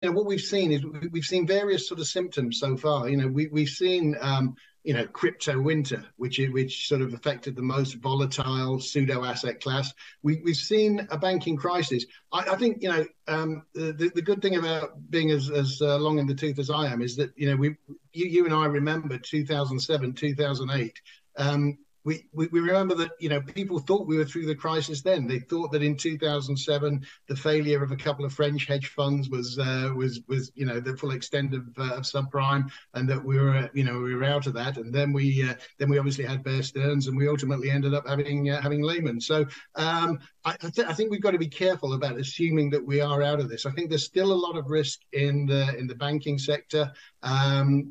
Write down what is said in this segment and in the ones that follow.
what we've seen is we've seen various sort of symptoms so far. We've seen crypto winter, which sort of affected the most volatile pseudo asset class. We've seen a banking crisis. I think the good thing about being as long in the tooth as I am is that you and I remember 2007, 2008. We remember that people thought we were through the crisis then. They thought that in 2007 the failure of a couple of French hedge funds was the full extent of subprime, and that we were out of that. And then we obviously had Bear Stearns, and we ultimately ended up having Lehman. So I think we've got to be careful about assuming that we are out of this. I think there's still a lot of risk in the banking sector.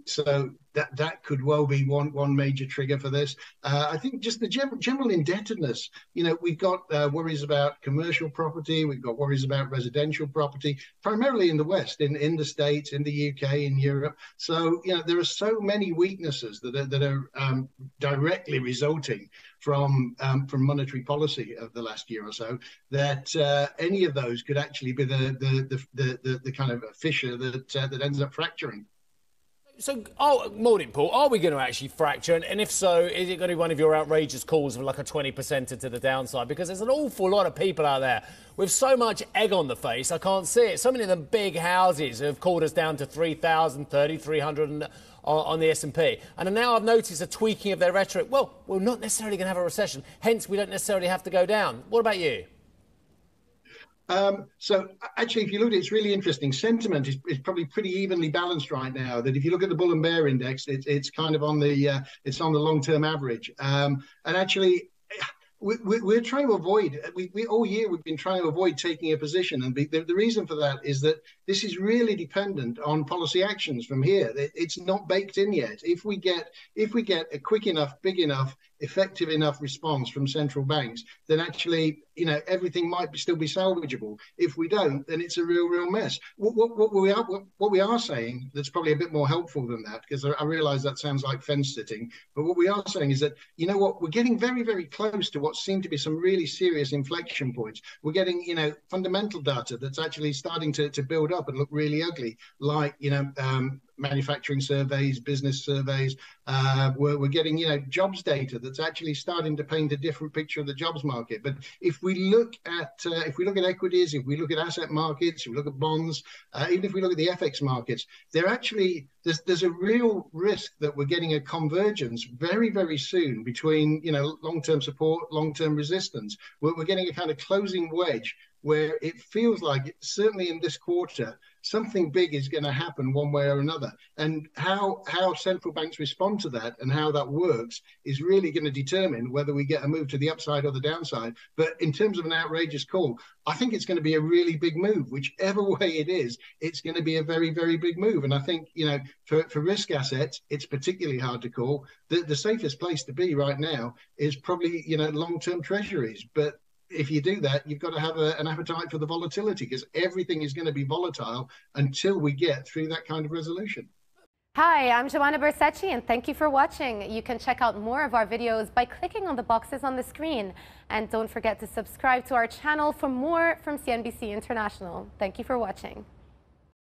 So that could well be one major trigger for this. I think just the general indebtedness. We've got worries about commercial property. We've got worries about residential property, primarily in the West, in the States, in the UK, in Europe. So there are so many weaknesses that are directly resulting from monetary policy of the last year or so, that any of those could actually be the kind of fissure that ends up fracturing. So, morning, Paul. Are we going to actually fracture? And if so, is it going to be one of your outrageous calls of like a 20% to the downside? Because there's an awful lot of people out there with so much egg on the face, I can't see it. So many of them big houses have called us down to 3,000, 3,300 on the S&P. And now I've noticed a tweaking of their rhetoric. Well, we're not necessarily going to have a recession. Hence, we don't necessarily have to go down. What about you? So actually, if you look at it, it's really interesting. Sentiment is probably pretty evenly balanced right now. That if you look at the bull and bear index, it's kind of on the long-term average. And actually, we're trying to avoid. We all year we've been trying to avoid taking a position, and the reason for that is that this is really dependent on policy actions from here. It's not baked in yet. If we get a quick enough, big enough, effective enough response from central banks, then actually everything might still be salvageable. If we don't, then it's a real mess. What we are saying that's probably a bit more helpful than that, because I realize that sounds like fence sitting, but what we are saying is that we're getting very, very close to what seem to be some really serious inflection points. We're getting fundamental data that's actually starting to build up and look really ugly, like manufacturing surveys, business surveys. We're getting jobs data that's actually starting to paint a different picture of the jobs market. But if we look at equities, if we look at asset markets, if we look at bonds, even if we look at the FX markets, they're actually there's a real risk that we're getting a convergence very, very soon between long-term support, long-term resistance. We're getting a kind of closing wedge where it feels like, certainly in this quarter, something big is going to happen one way or another. And how central banks respond to that and how that works is really going to determine whether we get a move to the upside or the downside. But in terms of an outrageous call, I think it's going to be a really big move. Whichever way it is, it's going to be a very, very big move. And I think, for risk assets, it's particularly hard to call. The safest place to be right now is probably, long-term treasuries. But if you do that, you've got to have an appetite for the volatility, because everything is going to be volatile until we get through that kind of resolution. Hi, I'm Joanna Bersecci, and thank you for watching. You can check out more of our videos by clicking on the boxes on the screen. And don't forget to subscribe to our channel for more from CNBC International. Thank you for watching.